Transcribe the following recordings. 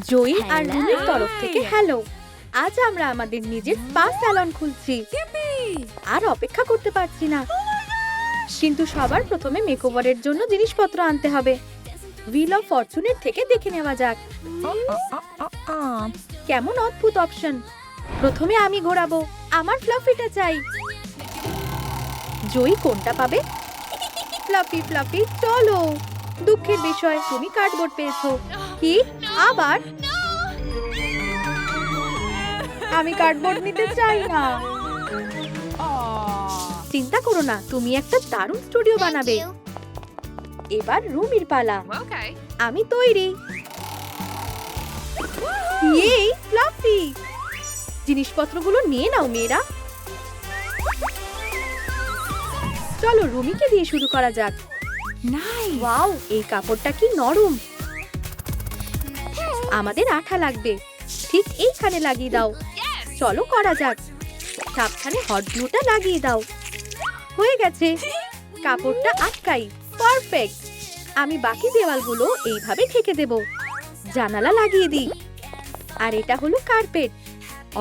জয়ী আর রুমির তরফ থেকে হ্যালো। আজ আমরা আমাদের নিজের স্পা স্যালন খুলছি। আর অপেক্ষা করতে পারছি না। কিন্তু সবার প্রথমে মেকওভারের জন্য জিনিসপত্র আনতে হবে। হুইল অফ ফরচুনের থেকে দেখে নেওয়া যাক। কেমন অদ্ভুত অপশন। প্রথমে আমি ঘোরাবো। আমার ফ্লাফিটা চাই। জয়ী কোনটা পাবে? ফ্লাফি ফ্লাফি চলো। দুঃখের বিষয় তুমি কার্ডবোর্ড পেয়েছো। কি আবার? আমি কার্ডবোর্ড নিতে চাই না। চিন্তা করো না, তুমি একটা দারুণ স্টুডিও বানাবে। এবার রুমির পালা। আমি তৈরি। এই ফ্লাফি, জিনিসপত্রগুলো নিয়ে নাও মেয়েরা। চলো রুমিকে দিয়ে শুরু করা যাক। ওয়াও, এই কাপড়টা কি নরম। আমাদের আঠা লাগবে। ঠিক এইখানে লাগিয়ে দাও। চলো করা যাক। সাবধানে হট গ্লুটা লাগিয়ে দাও। হয়ে গেছে। কাপড়টা আটকাই। পারফেক্ট। আমি বাকি দেওয়ালগুলো এইভাবে ঢেকে দেব। জানালা লাগিয়ে দিই। আর এটা হলো কার্পেট,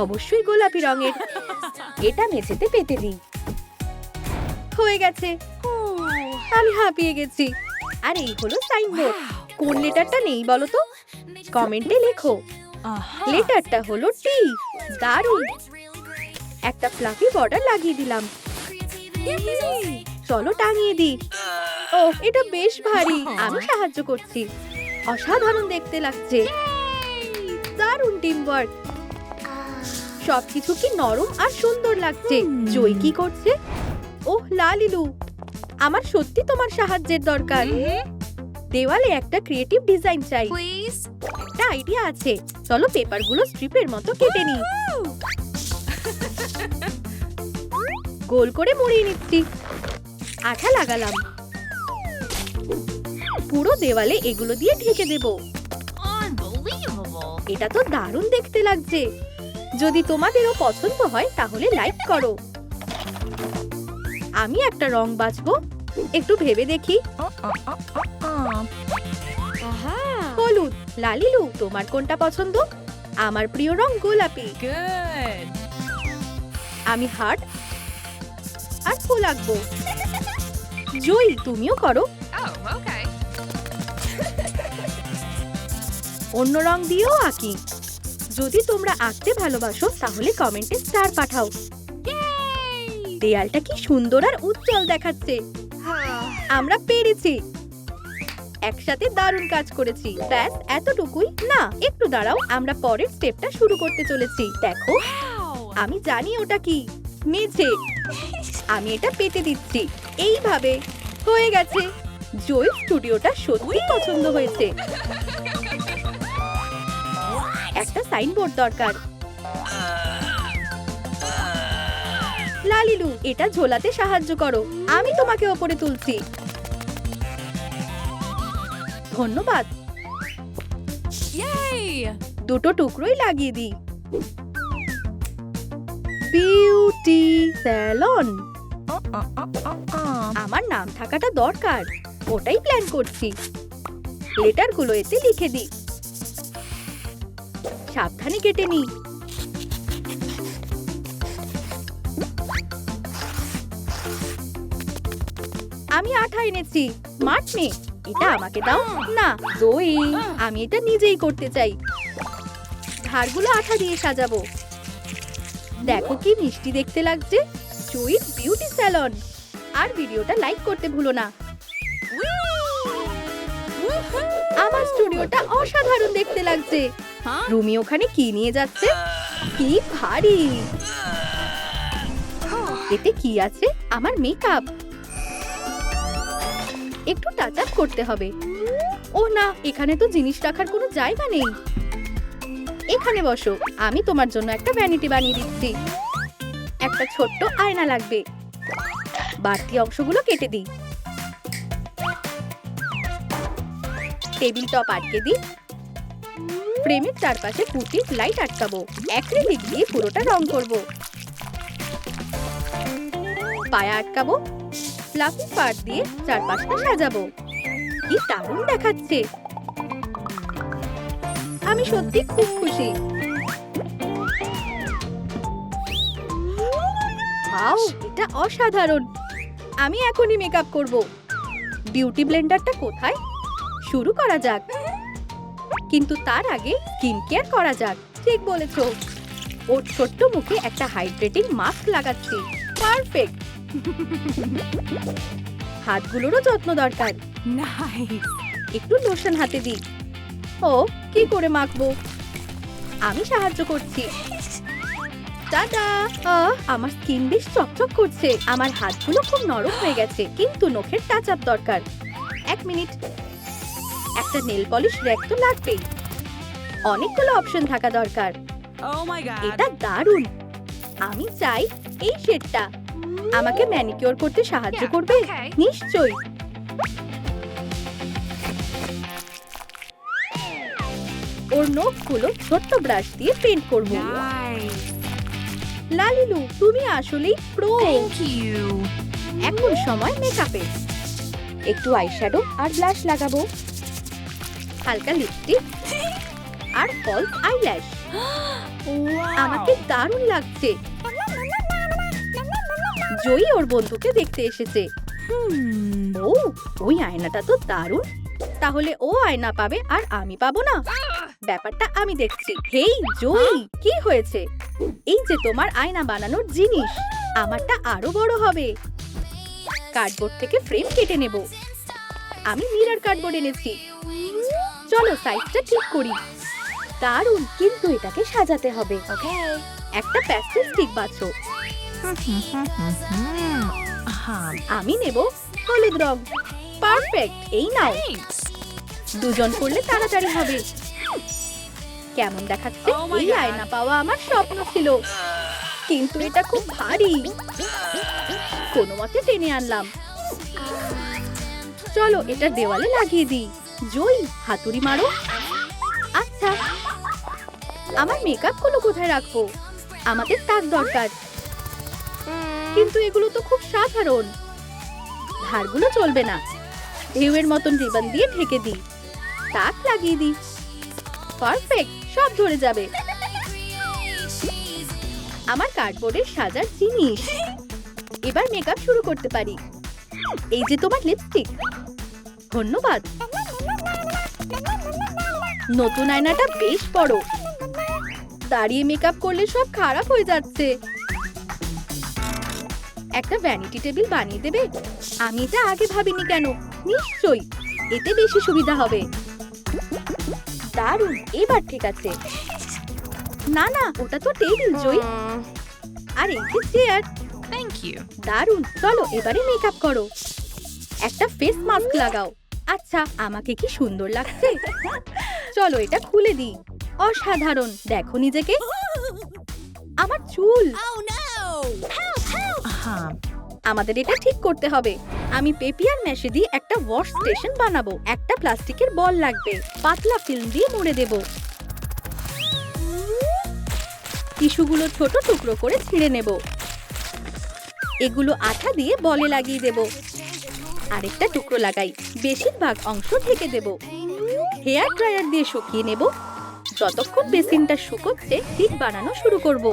অবশ্যই গোলাপি রঙের। এটা মেঝেতে পেতে দিই। হয়ে গেছে। আমি হাঁপিয়ে গেছি। আর এই হলো সাইনবোর্ড। কোন লেটারটা নেই বলো তো? কমেন্টে লেখো। লেটারটা হলো টি। দারুণ। একটা ফ্লাফি বর্ডার লাগিয়ে দিলাম। চলো টাঙিয়ে দিই। ও, এটা বেশ ভারী। আমি সাহায্য করছি। অসাধারণ দেখতে লাগছে। দারুণ টিম ওয়ার্ক। সবকিছু কি নরম আর সুন্দর লাগছে। জয় কি করছে? ওহ লালিলু, আমার সত্যি তোমার সাহায্যের দরকার। দেওয়ালে একটা ক্রিয়েটিভ ডিজাইন চাই। একটা আইডিয়া আছে। চলো পেপারগুলো স্ট্রিপের মতো কেটে নিই। গোল করে মুড়িয়ে নিচ্ছি। আঠা লাগালাম। পুরো দেওয়ালে এগুলো দিয়ে ঢেকে দেব। এটা তো দারুণ দেখতে লাগছে। যদি তোমাদেরও পছন্দ হয় তাহলে লাইক করো। আমি একটা রং বাছবো। একটু ভেবে দেখি। হলুদ। লালিলু, তোমার কোনটা পছন্দ? আমার প্রিয় রং গোলাপি। আমি হার্ট আর ফুল আঁকবো। জয়ী, তুমিও করো। অন্য রং দিয়েও আঁকি। যদি তোমরা আঁকতে ভালোবাসো তাহলে কমেন্টে স্টার পাঠাও। দেয়ালটা কি সুন্দর আর উজ্জ্বল দেখাচ্ছে। আমরা পেরেছি। একসাথে দারুণ কাজ করেছি। ব্যাস এতটুকুই না, একটু দাঁড়াও। আমরা পরের স্টেপটা শুরু করতে চলেছি। দেখো, আমি জানি ওটা কি। মেঝে। আমি এটা পেতে দিচ্ছি। এইভাবে হয়ে গেছে। জয় স্টুডিওটা সত্যি পছন্দ হয়েছে। একটা সাইনবোর্ড দরকার। লালিলু, এটা ঝোলাতে সাহায্য করো। আমি তোমাকে ওপরে তুলছি। ধন্যবাদ। দুটো টুকরোই লাগিয়ে দিই। Beauty salon. আমার নাম থাকাটা দরকার। ওটাই প্ল্যান করছি। লেটারগুলো এতে লিখে দিই। সাবধানে কেটে নিই। আমি আঠা এনেছি। মাঠ নে। এটা আমাকে দাও না। দই। আমি এটা নিজেই করতে চাই। ধারগুলো আঠা দিয়ে সাজাবো। দেখো কি মিষ্টি দেখতে লাগছে। জয়ীর বিউটি স্যালন। আর ভিডিওটা লাইক করতে ভুলো না। আমার স্টুডিওটা অসাধারণ দেখতে লাগছে। রুমি ওখানে কি নিয়ে যাচ্ছে? কি ভারী। এতে কি আছে? আমার মেকআপ। একটু টাচ আপ করতে হবে। ও না, এখানে তো জিনিস রাখার কোনো জায়গা নেই। এখানে বসো। আমি তোমার জন্য একটা ভ্যানিটি বানিয়ে দিচ্ছি। একটা ছোট্ট আয়না লাগবে। বাড়তি অংশগুলো কেটে দিই। টেবিল টপ আটকে দিই। ফ্রেমের চারপাশে পুটির লাইট আটকাবো। অ্যাক্রিলিক দিয়ে পুরোটা রং করব। পায়া আটকাবো। ফ্লাফি পার্ট দিয়ে চারপাশটা সাজাবো। কি দারুণ দেখাচ্ছে। আমি সত্যি খুব খুশি। ওয়াও, এটা অসাধারণ। আমি এখনই মেকআপ করব। বিউটি ব্লেন্ডারটা কোথায়? শুরু করা যাক। কিন্তু তার আগে স্কিন কেয়ার করা যাক। ঠিক বলেছো। ওর ছোট্ট মুখে একটা হাইড্রেটিং মাস্ক লাগাচ্ছি। পারফেক্ট। হাতগুলোরও যত্ন দরকার। নাইস। একটু লোশন হাতে দিই। ও, কি করে মাখবো? আমি সাহায্য করছি। টাটা। আমার স্কিন বেশ চকচক করছে। আমার হাতগুলো খুব নরম হয়ে গেছে, কিন্তু নখের টাচ আপ দরকার। 1 মিনিট। একটা নেল পলিশ র‍্যাক তো লাগবেই। অনেকগুলো অপশন থাকা দরকার। Oh my god. এটা দারুণ। আমি চাই এই শেডটা। আমাকে ম্যানিকিউর করতে সাহায্য করবে? নিশ্চয়ই। ওর নখগুলো ছোট্ট ব্রাশ দিয়ে পেইন্ট করব। Nice. লালিলু, তুমি আসলেই প্রো। Thank you. এখন সময় মেকআপের। একটু আইশ্যাডো আর ব্লাশ লাগাবো। হালকা লিপস্টিক আর ফলস আইল্যাশ। আমাকে Wow. দারুণ লাগছে। জয়ী ওর বন্ধুকে দেখতে এসেছে। ও, ওই আয়নাটা তো দারুণ। তাহলে ও আয়না পাবে আর আমি পাবো না? ব্যাপারটা আমি দেখছি। হেই জয়ী, কি হয়েছে? এই যে তোমার আয়না বানানোর জিনিস। আমারটা আরো বড় হবে। কার্ডবোর্ড থেকে ফ্রেম কেটে নেব। আমি মিরর কার্ডবোর্ড এনেছি। চলো সাইজটা ঠিক করি। দারুণ, কিন্তু এটাকে সাজাতে হবে। Okay. একটা প্যাস্টেল স্টিক বাছো। আমি নেব হলুদ রং। পারফেক্ট। এই নাও। Thanks. দুজন করলে তাড়াতাড়ি হবে। কেমন দেখাচ্ছে? Oh my এই God. আয়না পাওয়া আমার স্বপ্ন ছিল, কিন্তু এটা খুব ভারী। কোনো মতে টেনে আনলাম। চলো এটা দেওয়ালে লাগিয়ে দিই। জয়ী, হাতুড়ি মারো। আচ্ছা, আমার মেকআপ গুলো কোথায় রাখবো? আমাদের তাক দরকার, কিন্তু এগুলো তো খুব সাধারণ। ধারগুলো চলবে না। ঢেউয়ের মতন রিবন দিয়ে ঢেকে দিই। তাক লাগিয়ে দিই। পারফেক্ট, সব ধরে যাবে। আমার কার্ডবোর্ডের সাজার জিনিস। এবার মেকআপ শুরু করতে পারি। এই যে তোমার লিপস্টিক। ধন্যবাদ। নতুন আয়নাটা বেশ বড়। দাঁড়িয়ে মেকআপ করলে সব খারাপ হয়ে যাচ্ছে। একটা ভ্যানিটি টেবিল বানিয়ে দেবে? আমি এটা আগে ভাবিনি কেন। নিশ্চয়ই, এতে বেশি সুবিধা হবে। দারুণ, এবার ঠিক আছে। না না, ওটা তো টেবিল জয়ী। আর এই যে চেয়ার। Thank you. দারুণ। চলো এবারে মেকআপ করো। একটা ফেস মাস্ক লাগাও। আচ্ছা, আমাকে কি সুন্দর লাগছে। চলো এটা খুলে দিই। অসাধারণ। দেখো নিজেকে। আমার চুল। আমাদের এটা ঠিক করতে হবে। আমি পেপিয়ার ম্যাশে দিয়ে একটা ওয়াশ স্টেশন বানাবো। একটা প্লাস্টিকের বল লাগবে। পাতলা ফিল্ম দিয়ে মুড়ে দেব। টিস্যুগুলো ছোট টুকরো করে ছিঁড়ে নেব। এগুলো আঠা দিয়ে বলে লাগিয়ে দেব। আরেকটা টুকরো লাগাই। বেশিরভাগ অংশ ঢেকে দেব। হেয়ার ড্রায়ার দিয়ে শুকিয়ে নেব। যতক্ষণ বেসিনটা শুকোচ্ছে ঠিক বানানো শুরু করব।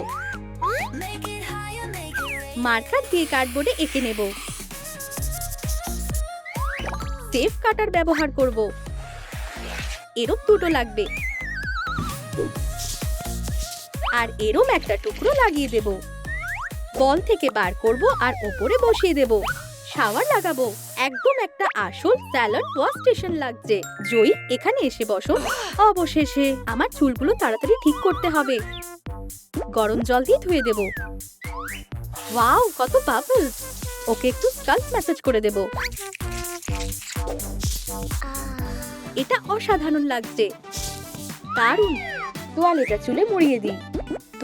মার্কার দিয়ে কার্ডবোর্ডে এঁকে নেব। সেফ কাটার ব্যবহার করব। এরম দুটো লাগবে। আর এরম একটা টুকরো লাগিয়ে দেব। বল থেকে বার করব আর ওপরে বসিয়ে দেব। শাওয়ার লাগাবো। একদম একটা আসল স্যালন ওয়াশ স্টেশন লাগছে। জয়ী, এখানে এসে বসো। অবশেষে। আমার চুলগুলো তাড়াতাড়ি ঠিক করতে হবে। গরম জল দিয়ে ধুয়ে দেব। ওয়াও, কত বাবলস। ওকে একটু স্কাল্প ম্যাসাজ করে দেব। এটা অসাধারণ লাগছে। দারুণ। তোয়ালেটা চুলে মুড়িয়ে দিই।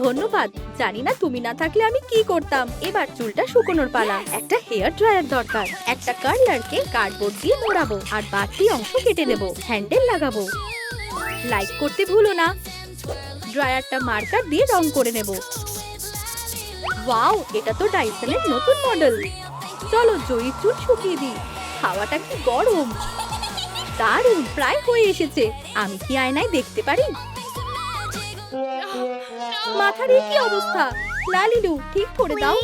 ধন্যবাদ। জানি না তুমি না থাকলে আমি কি করতাম। এবার চুলটা শুকোনোর পালা। একটা হেয়ার ড্রায়ার দরকার। একটা কার্লারকে কার্ডবোর্ড দিয়ে মোড়াবো আর বাকি অংশ কেটে নেব। হ্যান্ডেল লাগাবো। লাইক করতে ভুলো না। ড্রায়ারটা মার্কার দিয়ে রং করে নেব। ওয়াও, এটা তো ডাইসনের নতুন মডেল। চলো জয়ীর চুল শুকিয়ে দিই। হাওয়াটা কি গরম। দারুণ, প্রায় হয়ে এসেছে। আমি কি আয়নায় দেখতে পারি? মাথার এই কি অবস্থা? লালিলু, ঠিক করে দাও।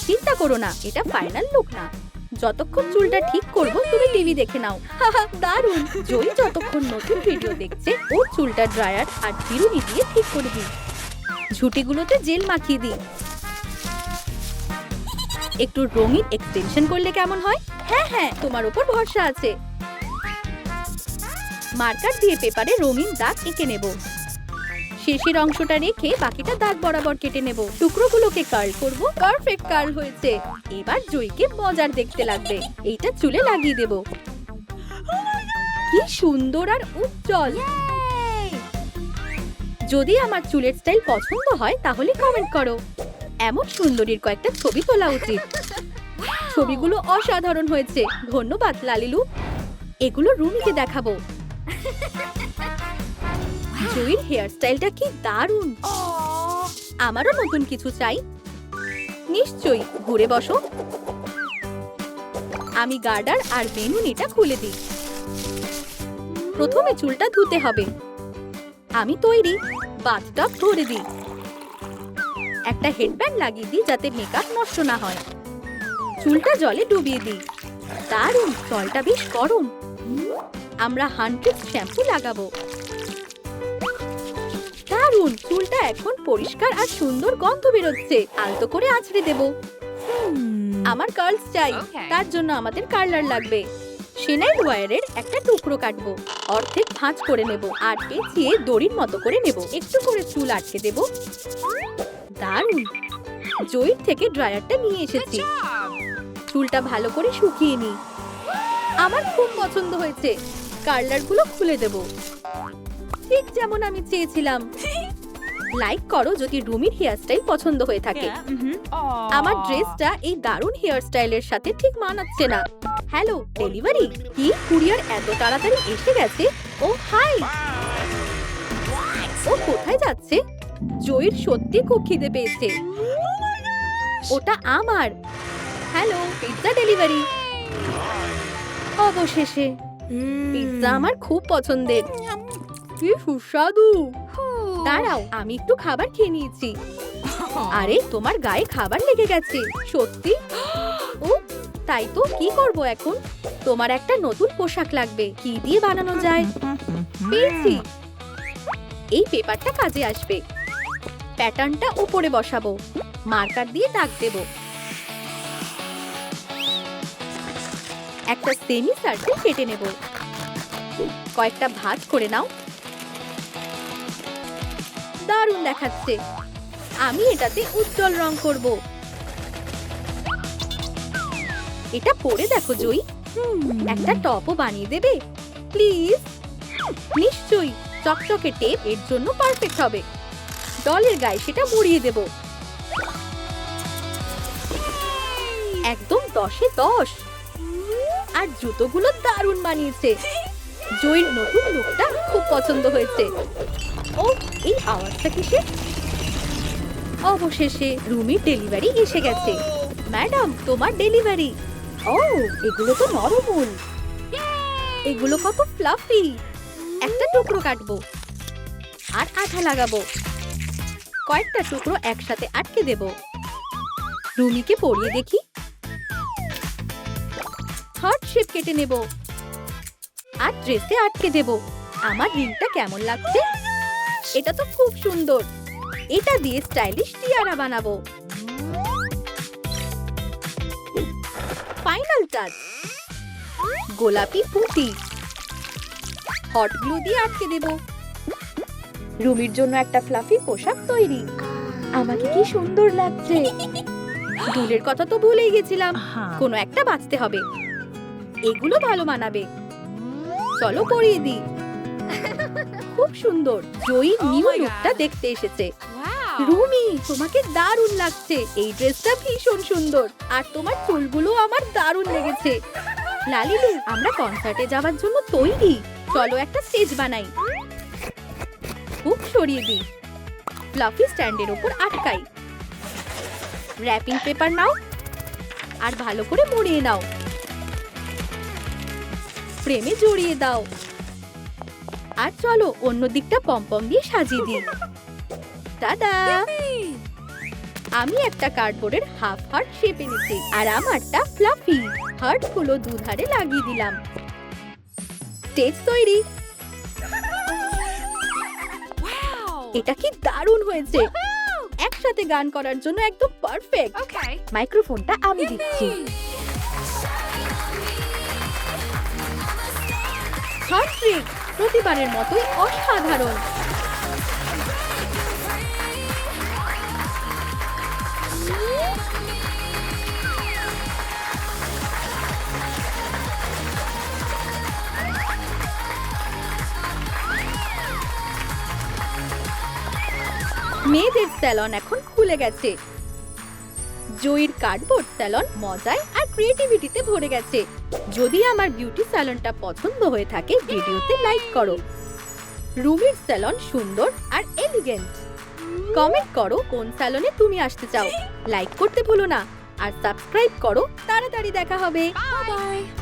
চিন্তা করো না, এটা ফাইনাল লুক না। যতক্ষণ চুলটা ঠিক করব তুমি টিভি দেখে নাও। দারুণ। জয়ী যতক্ষণ নতুন ভিডিও দেখছে ওর চুলটা ড্রায়ার আর চিরুনি দিয়ে ঠিক করে দিই। ঝুঁটিগুলোতে জেল মাখিয়ে দিই। একটু রঙিন এক্সটেনশন করলে কেমন হয়? হ্যাঁ হ্যাঁ, তোমার উপর ভরসা আছে। মার্কার দিয়ে পেপারে রঙিন দাগ এঁকে নেব। শেষের অংশটা রেখে বাকিটা দাগ বরাবর কেটে নেব। টুকরোগুলোকে কার্ল করব। পারফেক্ট কার্ল হয়েছে। এবার জয়ীকে মজার দেখতে লাগবে। এইটা চুলে লাগিয়ে দেব। কি সুন্দর আর উজ্জ্বল। যদি আমার চুলের স্টাইল পছন্দ হয় তাহলে কমেন্ট করো। এমন সুন্দরীর কয়েকটা ছবি তোলা উচিত। ছবিগুলো অসাধারণ হয়েছে। ধন্যবাদ লালিলু। এগুলো রুমিকে দেখাবো। জয়ীর হেয়ার স্টাইলটা কি দারুণ। আমারও নতুন কিছু চাই। নিশ্চয়ই, ঘুরে বসো। আমি গার্ডার আর বেনুনিটা খুলে দিই। প্রথমে চুলটা ধুতে হবে। আমি তৈরি। বাথটব ভরে দিই। একটা হেডব্যান্ড লাগিয়ে দিই যাতে মেকআপ নষ্ট না হয়। চুলটা জলে ডুবিয়ে দিই। দারুণ, জলটা বেশ গরম। আমরা 100 শ্যাম্পু লাগাবো। দারুণ, চুলটা এখন পরিষ্কার আর সুন্দর গন্ধ বেরোচ্ছে। আলতো করে আঁচড়ে দেব। আমার কার্লস চাই। তার জন্য আমাদের কার্লার লাগবে। সেনাইল ওয়্যারের একটা টুকরো কাটবো। অর্ধেক ভাঁজ করে নেব আর পেঁচিয়ে দড়ির মতো করে নেব। একটু করে চুল আটকে দেব। দারুণ। জয়ীর থেকে ড্রায়ারটা নিয়ে এসেছি। চুলটা ভালো করে শুকিয়ে নিই। আমার খুব পছন্দ হয়েছে। কার্লারগুলো খুলে দেব। ঠিক যেমন আমি চেয়েছিলাম। লাইক করো যদি রুমির হেয়ার স্টাইল পছন্দ হয়ে থাকে। আমার ড্রেসটা এই দারুণ হেয়ার স্টাইলের সাথে ঠিক মানাচ্ছে না। Hello, delivery? কি কুরিয়ার এত তাড়াতাড়ি এসে গেছে? ও হাই। ও কোথায় যাচ্ছে? জয়ীর সত্যি খুব খিদে পেয়েছে। ওটা আমার। Hello, pizza delivery. অবশেষে। পিৎজা আমার খুব পছন্দের। কি সুস্বাদু। দাঁড়াও, আমি একটু খাবার খেয়ে নিয়েছি। আরে, তোমার গায়ে খাবার লেগে গেছে। সত্যি? ও তাই তো, কি করব এখন? তোমার একটা নতুন পোশাক লাগবে। কি দিয়ে বানানো যায়? পেয়েছি। এই পেপারটা কাজে আসবে। প্যাটার্নটা উপরে বসাবো। মার্কার দিয়ে দাগ দেব। একটা সেমি সার্কেল কেটে নেব। কয়েকটা ভাঁজ করে নাও। দারুণ দেখাচ্ছে। আমি এটাতে উজ্জ্বল রং করব। এটা পরে দেখো জয়ী। একটা টপও বানিয়ে দেবে প্লিজ? নিশ্চয়ই। চকচকে টেপ এর জন্য পারফেক্ট হবে। ডলের গায়ে সেটা মুড়িয়ে দেব। একদম 10-এ 10। আর জুতোগুলো দারুণ বানিয়েছে। জয়ীর নতুন লুকটা খুব পছন্দ হয়েছে। ও, এই আওয়াজটা কিসের? অবশেষে রুমির ডেলিভারি এসে গেছে। ম্যাডাম, তোমার ডেলিভারি। ও, এগুলো তো নরম উল। এগুলো কত ফ্লাফি। একটা টুকরো কাটবো আর আঠা লাগাবো। কয়েকটা টুকরো একসাথে আটকে দেব। রুমিকে পরিয়ে দেখি। হার্ট শেপ কেটে নেব আর ড্রেসে আটকে দেব। আমার রিংটা কেমন লাগছে? এটা তো খুব সুন্দর। এটা দিয়ে স্টাইলিশ টিয়ারা বানাবো। ফাইনাল টাচ, গোলাপি পুঁতি। হট গ্লু দিয়ে আটকে দেব। রুমির জন্য একটা ফ্লাফি পোশাক তৈরি। আমাকে কি সুন্দর লাগছে। দুলের কথা তো ভুলেই গেছিলাম। কোনো একটা বাঁচতে হবে। এগুলো ভালো মানাবে। চলো পরিয়ে দিই। খুব সুন্দর। জয়ী নিউ লুকটা দেখতে এসেছে। রুমি, তোমাকে দারুণ লাগছে। এই ড্রেসটা ভীষণ সুন্দর। আর তোমার চুলগুলো আমার দারুণ লেগেছে। লালিলু, আমরা কনসার্টে যাওয়ার জন্য তৈরি। চলো একটা স্টেজ বানাই। হুক সরিয়ে দিই। ফ্লাফি স্ট্যান্ডের উপর আটকাই। র‍্যাপিং পেপার নাও আর ভালো করে মুড়িয়ে নাও। ফ্রেমে জড়িয়ে দাও। আর চলো অন্য দিকটা পমপম দিয়ে সাজিয়ে দিই। টাডা! আমি একটা কার্ডবোর্ডের হাফ হার্ট শেপ এনেছি আর আমারটা ফ্লাফি। হার্টগুলো দুধারে লাগিয়ে দিলাম। স্টেজ তৈরি। Wow. এটা কি দারুণ হয়েছে! একসাথে গান করার জন্য একদম পারফেক্ট। Okay. মাইক্রোফোনটা আমি দিচ্ছি। হার্ট ট্রিক প্রতিবারের মতোই অসাধারণ। মেয়েদের স্যালন এখন খুলে গেছে। জয়ীর কার্ডবোর্ড স্যালন মজায় আর ক্রিয়েটিভিটিতে ভরে গেছে। যদি আমার বিউটি স্যালনটা পছন্দ হয়ে থাকে ভিডিওতে লাইক করো। রুমির স্যালন সুন্দর আর এলিগেন্ট। কমেন্ট করো কোন স্যালনে তুমি আসতে চাও। লাইক করতে ভুলো না আর সাবস্ক্রাইব করো। তাড়াতাড়ি দেখা হবে। Bye.